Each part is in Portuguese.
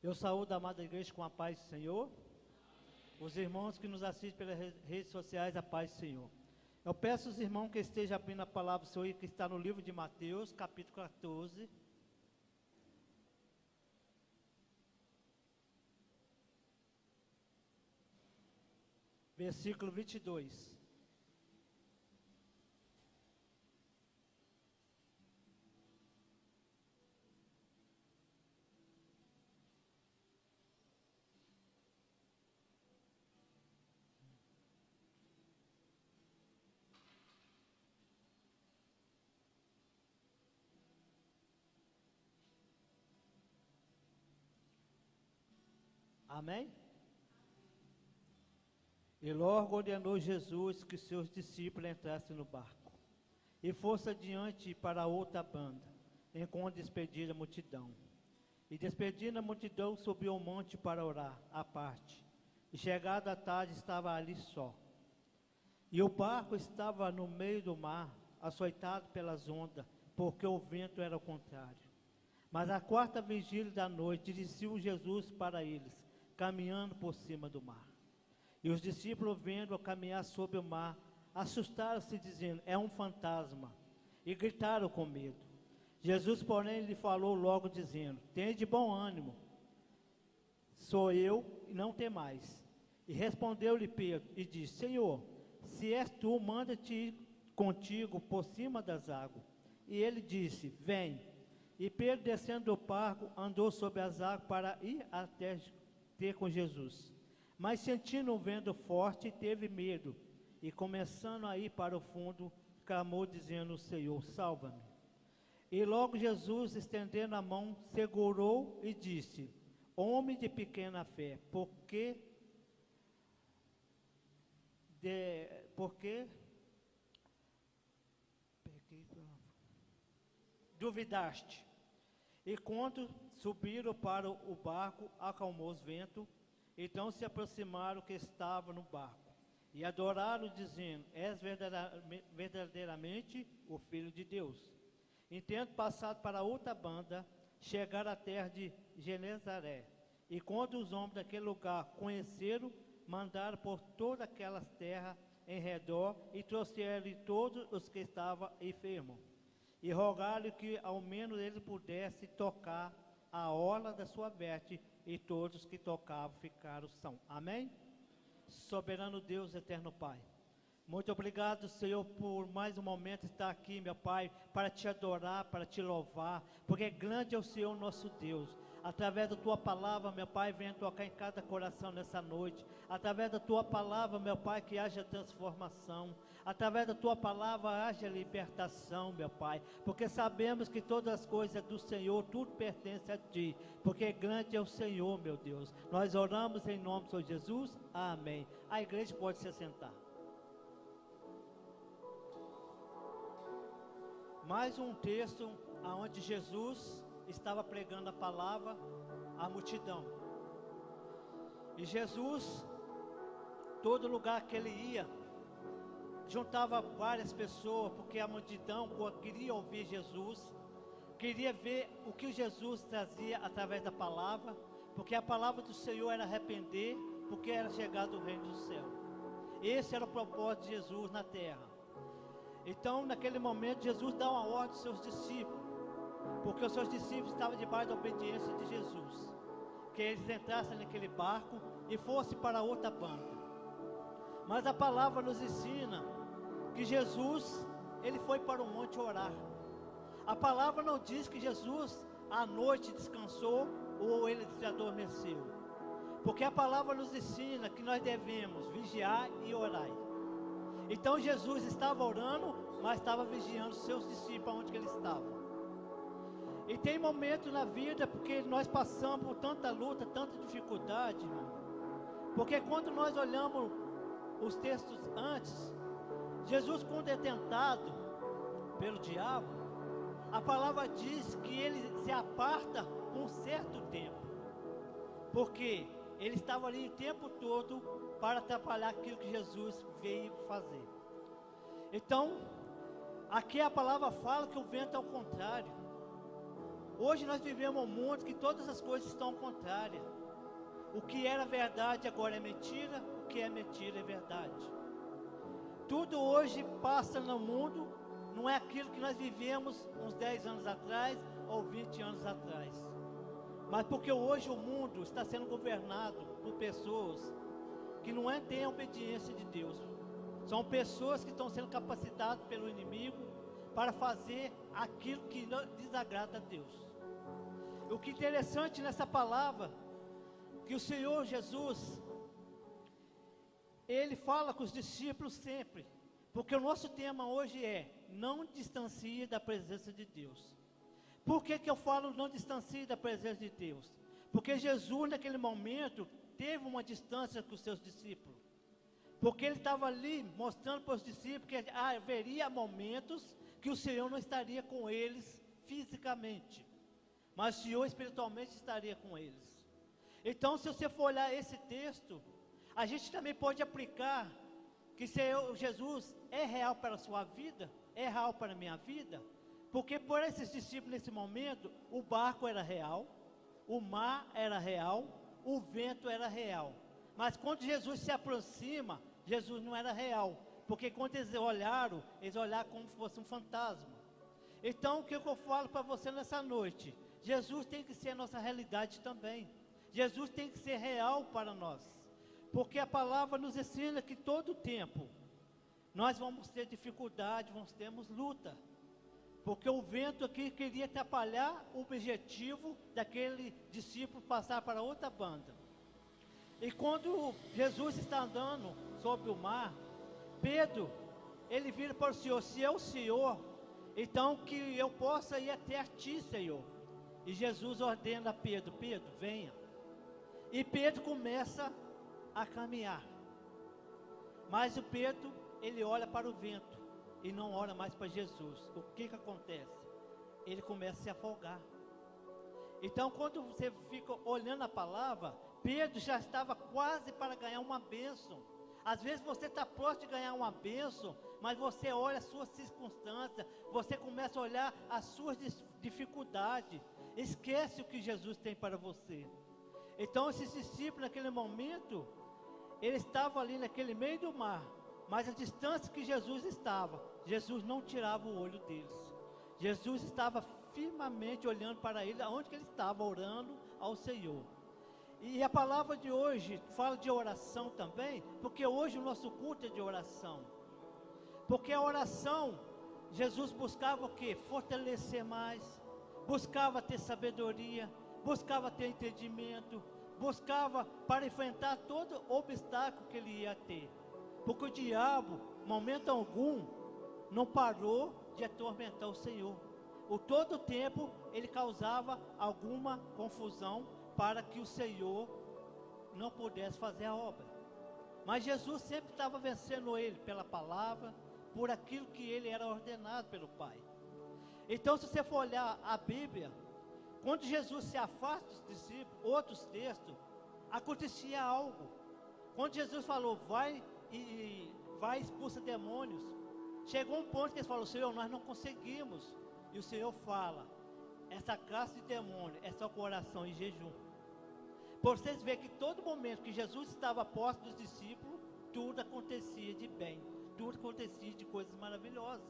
Eu saúdo a amada igreja com a paz do Senhor. Os irmãos que nos assistem pelas redes sociais, a paz do Senhor. Eu peço aos irmãos que estejam abrindo a palavra do Senhor, que está no livro de Mateus, capítulo 14. Versículo 22. Amém? E logo ordenou Jesus que seus discípulos entrassem no barco e fosse adiante para outra banda, enquanto despedir a multidão. E despedindo a multidão, subiu ao monte para orar, à parte. E chegada a tarde, estava ali só. E o barco estava no meio do mar, açoitado pelas ondas, porque o vento era ao contrário. Mas à quarta vigília da noite, dirigiu Jesus para eles, caminhando por cima do mar. E os discípulos, vendo-o caminhar sobre o mar, assustaram-se, dizendo: é um fantasma, e gritaram com medo. Jesus, porém, lhe falou logo, dizendo: tende bom ânimo, sou eu, e não temais. E respondeu-lhe Pedro, e disse: Senhor, se és tu, manda-te ir contigo por cima das águas. E ele disse: vem. E Pedro, descendo do barco, andou sobre as águas para ir até ter com Jesus. Mas sentindo um vento forte, teve medo, e começando a ir para o fundo, clamou, dizendo: Senhor, salva-me. E logo Jesus, estendendo a mão, segurou e disse: homem de pequena fé, por que duvidaste? E quando subiram para o barco, acalmou os ventos. Então se aproximaram que estavam no barco e adoraram, dizendo: és verdadeiramente o Filho de Deus. E tendo passado para outra banda, chegaram à terra de Genezaré. E quando os homens daquele lugar conheceram, mandaram por toda aquela terra em redor e trouxeram-lhe todos os que estavam enfermos. E rogaram que ao menos ele pudesse tocar a orla da sua veste, e todos que tocavam ficaram são. Amém? Soberano Deus, eterno Pai, muito obrigado, Senhor, por mais um momento estar aqui, meu Pai, para te adorar, para te louvar, porque grande é o Senhor nosso Deus. Através da tua palavra, meu Pai, venha tocar em cada coração nessa noite. Através da tua palavra, meu Pai, que haja transformação. Através da tua palavra haja libertação, meu Pai, porque sabemos que todas as coisas do Senhor, tudo pertence a ti, porque grande é o Senhor, meu Deus. Nós oramos em nome do Senhor Jesus, amém. A igreja pode se assentar. Mais um texto onde Jesus estava pregando a palavra à multidão. E Jesus, todo lugar que ele ia, juntava várias pessoas, porque a multidão queria ouvir Jesus, queria ver o que Jesus trazia através da palavra, porque a palavra do Senhor era arrepender, porque era chegado o reino do céu. Esse era o propósito de Jesus na terra. Então, naquele momento, Jesus dá uma ordem aos seus discípulos, porque os seus discípulos estavam debaixo da obediência de Jesus, que eles entrassem naquele barco e fossem para outra banda. Mas a palavra nos ensina que Jesus, ele foi para o monte orar. A palavra não diz que Jesus à noite descansou ou ele se adormeceu, porque a palavra nos ensina que nós devemos vigiar e orar. Então Jesus estava orando, mas estava vigiando os seus discípulos onde que eles estavam. E tem momentos na vida, porque nós passamos por tanta luta, tanta dificuldade, irmão. Porque quando nós olhamos os textos antes, Jesus, quando é tentado pelo diabo, a palavra diz que ele se aparta por um certo tempo, porque ele estava ali o tempo todo para atrapalhar aquilo que Jesus veio fazer. Então, aqui a palavra fala que o vento é ao contrário. Hoje nós vivemos um mundo que todas as coisas estão contrárias. O que era verdade agora é mentira, o que é mentira é verdade. Tudo hoje passa no mundo, não é aquilo que nós vivemos uns 10 anos atrás ou 20 anos atrás. Mas porque hoje o mundo está sendo governado por pessoas que não têm a obediência de Deus. São pessoas que estão sendo capacitadas pelo inimigo para fazer aquilo que não desagrada a Deus. O que é interessante nessa palavra, que o Senhor Jesus, Ele fala com os discípulos sempre, porque o nosso tema hoje é, não distancie da presença de Deus. Por que eu falo não distancie da presença de Deus? Porque Jesus naquele momento teve uma distância com os seus discípulos. Porque Ele estava ali mostrando para os discípulos que haveria momentos que o Senhor não estaria com eles fisicamente, mas o Senhor espiritualmente estaria com eles. Então, se você for olhar esse texto, a gente também pode aplicar que Jesus é real para a sua vida, é real para a minha vida, porque por esses discípulos nesse momento, o barco era real, o mar era real, o vento era real. Mas quando Jesus se aproxima, Jesus não era real, porque quando eles olharam como se fosse um fantasma. Então, o que eu falo para você nessa noite? Jesus tem que ser a nossa realidade também. Jesus tem que ser real para nós. Porque a palavra nos ensina que todo tempo nós vamos ter dificuldade, termos luta. Porque o vento aqui queria atrapalhar o objetivo daquele discípulo passar para outra banda. E quando Jesus está andando sobre o mar, Pedro, ele vira para o Senhor, se é o Senhor, então que eu possa ir até a ti, Senhor. E Jesus ordena a Pedro, Pedro, venha. E Pedro começa a caminhar. Mas o Pedro, ele olha para o vento e não olha mais para Jesus. O que acontece? Ele começa a se afogar. Então, quando você fica olhando a palavra, Pedro já estava quase para ganhar uma bênção. Às vezes você está próximo de ganhar uma bênção, mas você olha as suas circunstâncias, você começa a olhar as suas dificuldades, esquece o que Jesus tem para você. Então esses discípulos naquele momento, eles estavam ali naquele meio do mar, mas a distância que Jesus estava, Jesus não tirava o olho deles. Jesus estava firmemente olhando para ele, aonde que ele estava, orando ao Senhor. E a palavra de hoje fala de oração também, porque hoje o nosso culto é de oração. Porque a oração, Jesus buscava o quê? Fortalecer mais, buscava ter sabedoria, buscava ter entendimento, buscava para enfrentar todo obstáculo que ele ia ter. Porque o diabo, momento algum, não parou de atormentar o Senhor. O todo tempo ele causava alguma confusão para que o Senhor não pudesse fazer a obra. Mas Jesus sempre estava vencendo ele pela palavra, por aquilo que ele era ordenado pelo Pai. Então, se você for olhar a Bíblia, quando Jesus se afasta dos discípulos, outros textos, acontecia algo. Quando Jesus falou, vai expulsa demônios, chegou um ponto que eles falaram, Senhor, nós não conseguimos. E o Senhor fala, essa classe de demônio é só com oração e jejum. Por vocês verem que todo momento que Jesus estava posto dos discípulos, tudo acontecia de bem, tudo acontecia de coisas maravilhosas.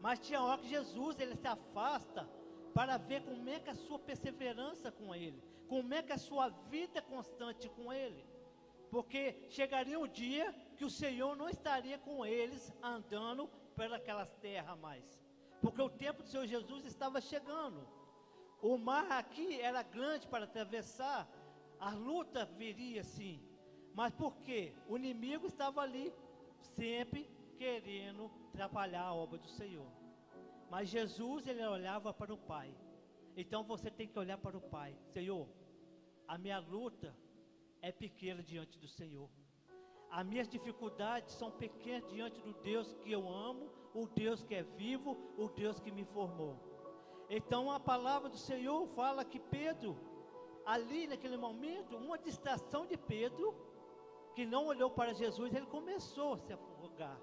Mas tinha hora que Jesus, ele se afasta para ver como é que é a sua perseverança com ele, como é que é a sua vida constante com ele. Porque chegaria um dia que o Senhor não estaria com eles andando pelas terras mais. Porque o tempo do Senhor Jesus estava chegando. O mar aqui era grande para atravessar, a luta viria sim. Mas por quê? O inimigo estava ali, sempre querendo atrapalhar a obra do Senhor. Mas Jesus, ele olhava para o Pai. Então você tem que olhar para o Pai. Senhor, a minha luta é pequena diante do Senhor. As minhas dificuldades são pequenas diante do Deus que eu amo, o Deus que é vivo, o Deus que me formou. Então a palavra do Senhor fala que Pedro, ali naquele momento, uma distração de Pedro, que não olhou para Jesus, ele começou a se afogar.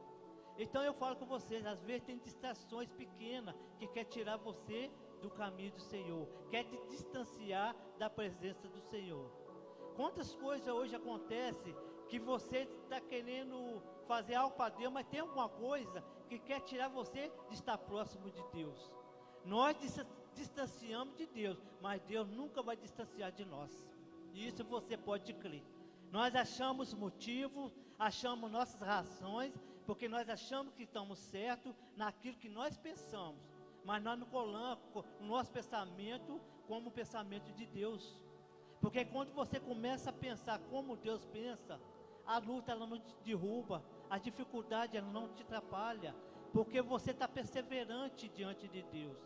Então eu falo com vocês, às vezes tem distrações pequenas que quer tirar você do caminho do Senhor, quer te distanciar da presença do Senhor. Quantas coisas hoje acontecem que você está querendo fazer algo para Deus, mas tem alguma coisa que quer tirar você de estar próximo de Deus. Nós distanciamos de Deus, mas Deus nunca vai distanciar de nós. E isso você pode crer. Nós achamos motivos, achamos nossas razões, porque nós achamos que estamos certos naquilo que nós pensamos, mas nós não colocamos o nosso pensamento como o pensamento de Deus. Porque quando você começa a pensar como Deus pensa, a luta ela não te derruba, a dificuldade ela não te atrapalha, porque você está perseverante diante de Deus.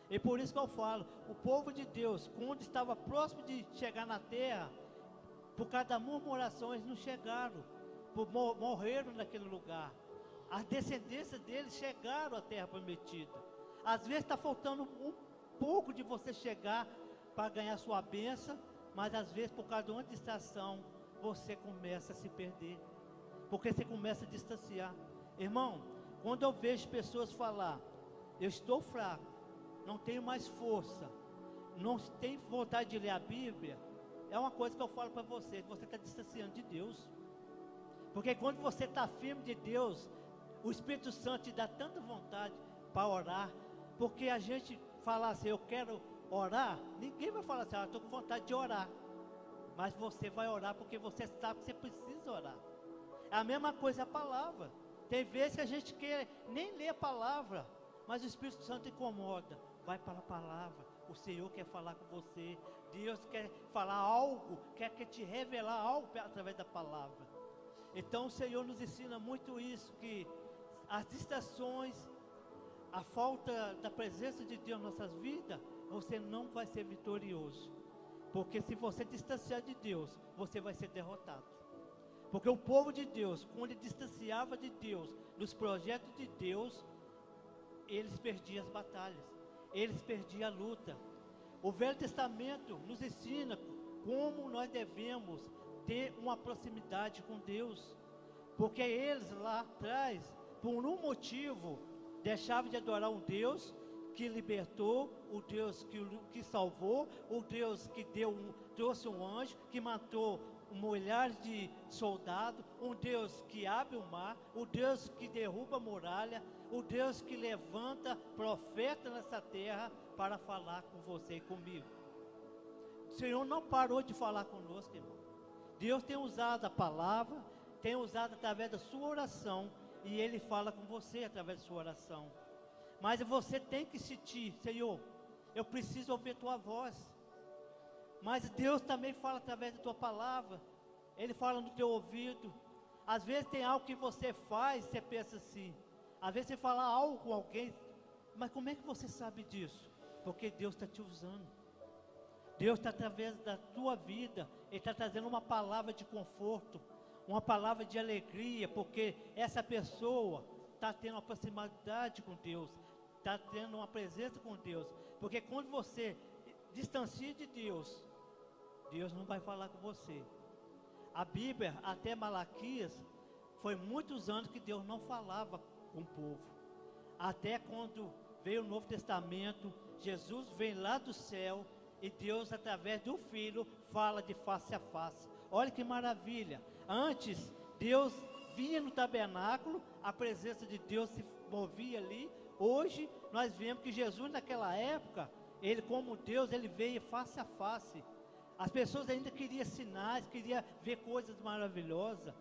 E por isso que eu falo, o povo de Deus, quando estava próximo de chegar na terra, por causa da murmuração, eles não chegaram, morreram naquele lugar. As descendências deles chegaram à terra prometida. Às vezes está faltando um pouco de você chegar para ganhar sua bênção, mas às vezes por causa de uma distração, você começa a se perder, porque você começa a distanciar. Irmão, quando eu vejo pessoas falar, eu estou fraco, não tenho mais força, não tenho vontade de ler a Bíblia, é uma coisa que eu falo para você está distanciando de Deus. Porque quando você está firme de Deus, o Espírito Santo te dá tanta vontade para orar. Porque a gente fala assim, eu quero orar, ninguém vai falar assim, estou com vontade de orar. Mas você vai orar porque você sabe que você precisa orar. É a mesma coisa a palavra. Tem vezes que a gente quer nem ler a palavra, mas o Espírito Santo incomoda. Vai para a palavra, o Senhor quer falar com você. Deus quer falar algo, quer te revelar algo através da palavra. Então o Senhor nos ensina muito isso, que as distrações, a falta da presença de Deus em nossas vidas, você não vai ser vitorioso. Porque se você distanciar de Deus, você vai ser derrotado. Porque o povo de Deus, quando ele distanciava de Deus, dos projetos de Deus, eles perdiam as batalhas, eles perdiam a luta. O Velho Testamento nos ensina como nós devemos ter uma proximidade com Deus. Porque eles lá atrás, por um motivo, deixavam de adorar um Deus que libertou, o Deus que salvou, o Deus que trouxe um anjo, que matou milhares de soldados, um Deus que abre o mar, o Deus que derruba a muralha, o Deus que levanta profeta nessa terra para falar com você e comigo. O Senhor não parou de falar conosco, irmão. Deus tem usado a palavra, tem usado através da sua oração, e Ele fala com você através da sua oração. Mas você tem que sentir, Senhor, eu preciso ouvir tua voz. Mas Deus também fala através da tua palavra. Ele fala no teu ouvido. Às vezes tem algo que você faz, você pensa assim. Às vezes você fala algo com alguém, mas como é que você sabe disso? Porque Deus está te usando. Deus está através da tua vida, Ele está trazendo uma palavra de conforto, uma palavra de alegria, porque essa pessoa está tendo uma proximidade com Deus, está tendo uma presença com Deus. Porque quando você distancia de Deus, Deus não vai falar com você. A Bíblia, até Malaquias, foi muitos anos que Deus não falava com o povo. Até quando veio o Novo Testamento, Jesus vem lá do céu e Deus, através do Filho, fala de face a face. Olha que maravilha. Antes, Deus vinha no tabernáculo, a presença de Deus se movia ali. Hoje, nós vemos que Jesus, naquela época, Ele como Deus, Ele veio face a face. As pessoas ainda queriam sinais, queriam ver coisas maravilhosas.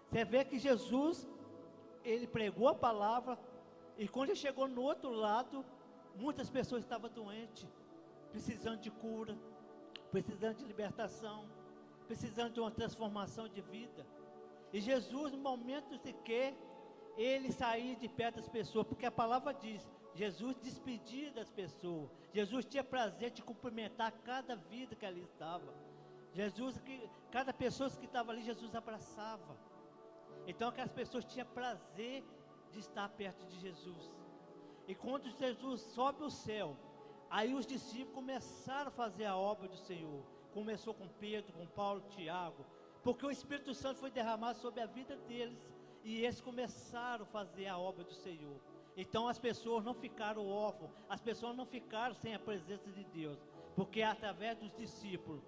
Você vê que Jesus, Ele pregou a palavra, e quando Ele chegou no outro lado, muitas pessoas estavam doentes, precisando de cura, precisando de libertação, precisando de uma transformação de vida. E Jesus, no momento sequer, Ele saía de perto das pessoas, porque a palavra diz, Jesus despedia das pessoas. Jesus tinha prazer de cumprimentar cada vida que ali estava. Cada pessoa que estava ali, Jesus abraçava. Então aquelas pessoas tinham prazer de estar perto de Jesus. E quando Jesus sobe ao céu, aí os discípulos começaram a fazer a obra do Senhor. Começou com Pedro, com Paulo, Tiago, porque o Espírito Santo foi derramado sobre a vida deles, e eles começaram a fazer a obra do Senhor. Então as pessoas não ficaram órfãos, as pessoas não ficaram sem a presença de Deus, porque através dos discípulos,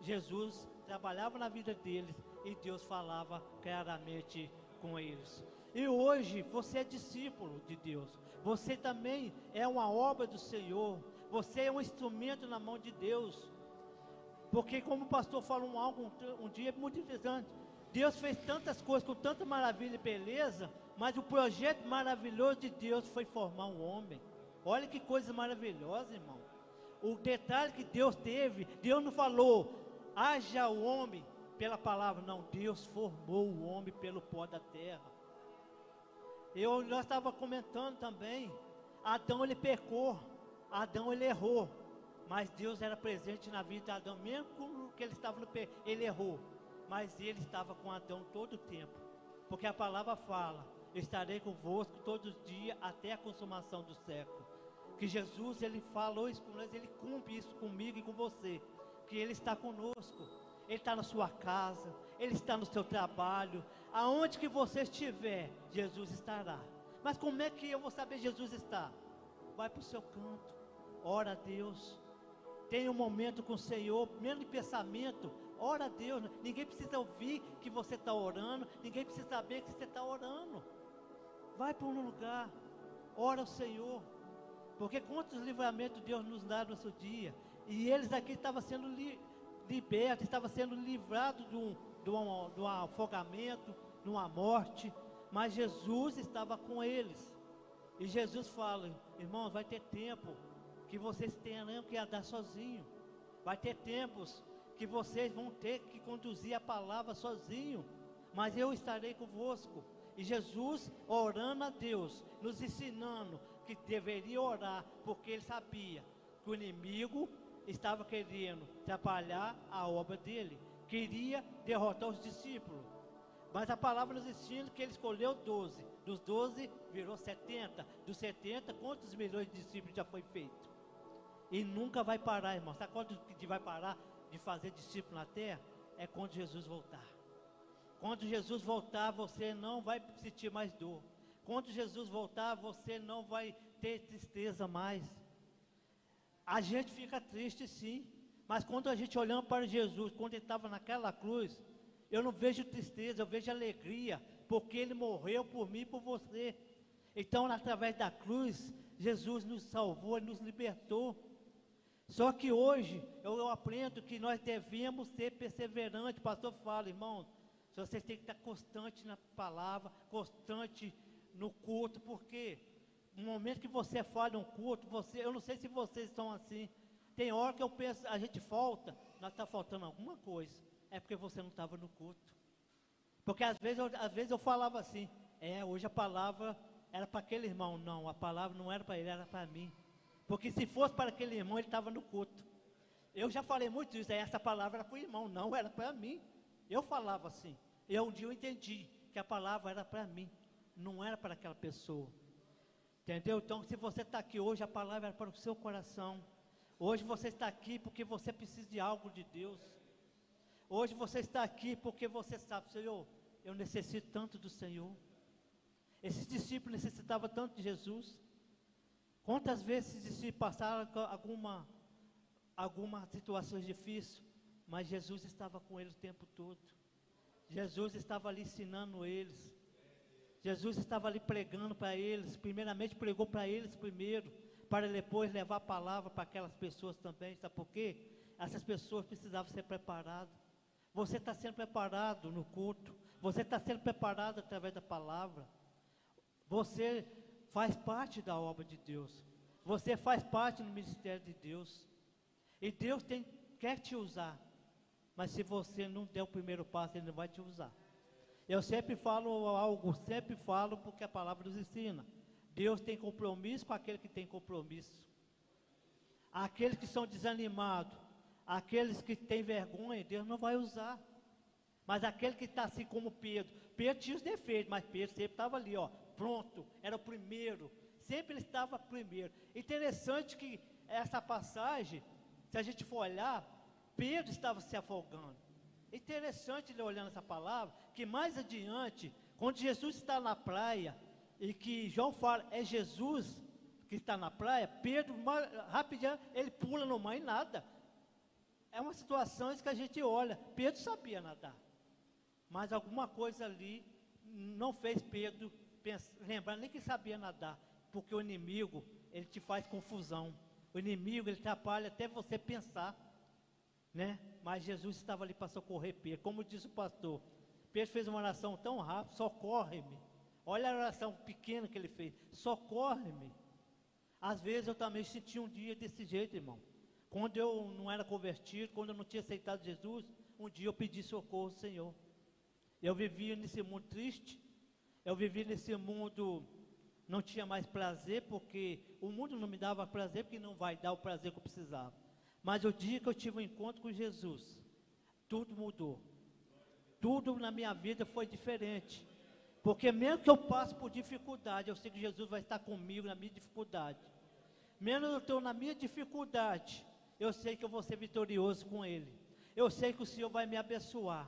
Jesus trabalhava na vida deles e Deus falava claramente com eles. E hoje você é discípulo de Deus, você também é uma obra do Senhor, você é um instrumento na mão de Deus. Porque como o pastor falou um dia muito interessante, Deus fez tantas coisas com tanta maravilha e beleza, mas o projeto maravilhoso de Deus foi formar um homem. Olha que coisa maravilhosa, irmão. O detalhe que Deus teve, Deus não falou, haja o homem pela palavra, não, Deus formou o homem pelo pó da terra. Nós estávamos comentando também, Adão ele pecou, Adão ele errou, mas Deus era presente na vida de Adão, mesmo que ele estava no pecado, ele errou, mas ele estava com Adão todo o tempo, porque a palavra fala, estarei convosco todos os dias até a consumação do século, que Jesus ele falou isso com nós, ele cumpre isso comigo e com você, que ele está conosco, ele está na sua casa, ele está no seu trabalho, aonde que você estiver, Jesus estará. Mas como é que eu vou saber Jesus está? Vai para o seu canto, ora a Deus, tenha um momento com o Senhor, mesmo de pensamento, ora a Deus, ninguém precisa ouvir que você está orando, ninguém precisa saber que você está orando, vai para um lugar, ora ao Senhor, porque quantos livramentos Deus nos dá no nosso dia, e eles aqui estavam sendo libertos, estavam sendo livrados de um afogamento, de uma morte, mas Jesus estava com eles, e Jesus fala, irmãos, vai ter tempo, que vocês tenham que andar sozinho, vai ter tempos, que vocês vão ter que conduzir a palavra sozinho, mas eu estarei convosco, e Jesus orando a Deus, nos ensinando, que deveria orar, porque ele sabia, que o inimigo estava querendo atrapalhar a obra dele, queria derrotar os discípulos, mas a palavra nos ensina que ele escolheu 12, dos 12 virou 70, dos 70 quantos milhões de discípulos já foi feito, e nunca vai parar, irmão, sabe quando vai parar de fazer discípulo na terra? É quando Jesus voltar, quando Jesus voltar você não vai sentir mais dor, quando Jesus voltar você não vai ter tristeza mais, a gente fica triste sim, mas quando a gente olhando para Jesus, quando ele estava naquela cruz, eu não vejo tristeza, eu vejo alegria, porque ele morreu por mim e por você, então através da cruz, Jesus nos salvou, nos libertou, só que hoje, eu aprendo que nós devemos ser perseverantes, o pastor fala, irmãos, vocês têm que estar constante na palavra, constante no culto, porque no momento que você falha um culto, eu não sei se vocês são assim, tem hora que eu penso, a gente falta, nós está faltando alguma coisa, é porque você não estava no culto, porque às vezes eu falava assim, hoje a palavra era para aquele irmão, não, a palavra não era para ele, era para mim, porque se fosse para aquele irmão, ele estava no culto, eu já falei muito isso, essa palavra era para o irmão, não, era para mim, eu falava assim, um dia eu entendi, que a palavra era para mim, não era para aquela pessoa, entendeu? Então se você está aqui hoje, a palavra era para o seu coração, hoje você está aqui porque você precisa de algo de Deus, hoje você está aqui porque você sabe, Senhor, eu necessito tanto do Senhor, esses discípulos necessitavam tanto de Jesus, quantas vezes esses discípulos passaram alguma situação difícil, mas Jesus estava com eles o tempo todo, Jesus estava ali ensinando eles, Jesus estava ali pregando para eles, primeiramente pregou para eles primeiro, para depois levar a palavra para aquelas pessoas também, sabe por quê? Essas pessoas precisavam ser preparadas, você está sendo preparado no culto, você está sendo preparado através da palavra, você faz parte da obra de Deus, você faz parte do ministério de Deus, e Deus quer te usar, mas se você não der o primeiro passo, Ele não vai te usar. Eu sempre falo porque a palavra nos ensina, Deus tem compromisso com aquele que tem compromisso, aqueles que são desanimados, aqueles que têm vergonha, Deus não vai usar, mas aquele que está assim como Pedro tinha os defeitos, mas Pedro sempre estava ali, pronto, era o primeiro, sempre ele estava primeiro. Interessante que essa passagem, se a gente for olhar, Pedro estava se afogando. Interessante ele olhando essa palavra, que mais adiante, quando Jesus está na praia, e que João fala, é Jesus que está na praia, Pedro, rapidinho, ele pula no mar e nada. É uma situação que a gente olha, Pedro sabia nadar, mas alguma coisa ali não fez Pedro lembrar nem que sabia nadar, porque o inimigo, ele te faz confusão, o inimigo, ele atrapalha até você pensar, né? Mas Jesus estava ali para socorrer Pedro, como disse o pastor, Pedro fez uma oração tão rápida, socorre-me, olha a oração pequena que ele fez, socorre-me. Às vezes eu também senti um dia desse jeito, irmão, quando eu não era convertido, quando eu não tinha aceitado Jesus, um dia eu pedi socorro ao Senhor, eu vivia nesse mundo triste, eu vivia nesse mundo, não tinha mais prazer, porque o mundo não me dava prazer, porque não vai dar o prazer que eu precisava, mas o dia que eu tive um encontro com Jesus, tudo mudou, tudo na minha vida foi diferente, porque mesmo que eu passe por dificuldade, eu sei que Jesus vai estar comigo na minha dificuldade, mesmo eu estou na minha dificuldade, eu sei que eu vou ser vitorioso com Ele, eu sei que o Senhor vai me abençoar.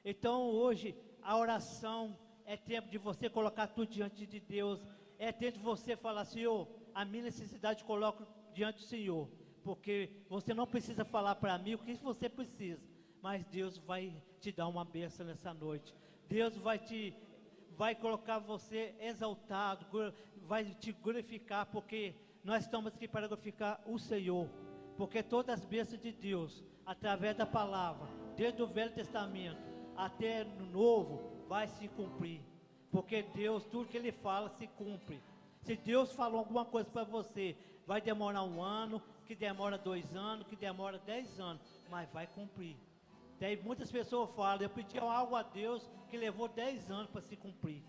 Então hoje a oração é tempo de você colocar tudo diante de Deus, é tempo de você falar, Senhor, a minha necessidade eu coloco diante do Senhor, porque você não precisa falar para mim o que você precisa, mas Deus vai te dar uma bênção nessa noite, Deus vai colocar você exaltado, vai te glorificar, porque nós estamos aqui para glorificar o Senhor, porque todas as bênçãos de Deus, através da palavra, desde o Velho Testamento até no Novo, vai se cumprir, porque Deus, tudo que Ele fala se cumpre. Se Deus falou alguma coisa para você, vai demorar 1 ano, que demora 2 anos, que demora 10 anos, mas vai cumprir. Daí muitas pessoas falam, eu pedi algo a Deus que levou 10 anos para se cumprir,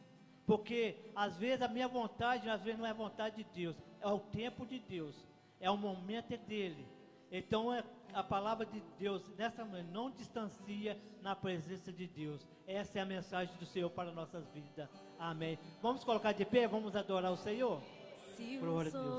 porque às vezes a minha vontade, às vezes não é a vontade de Deus, é o tempo de Deus, é o momento dele. Então a palavra de Deus nessa noite não distancia na presença de Deus. Essa é a mensagem do Senhor para nossas vidas. Amém. Vamos colocar de pé, vamos adorar o Senhor. Se Glória o a Deus.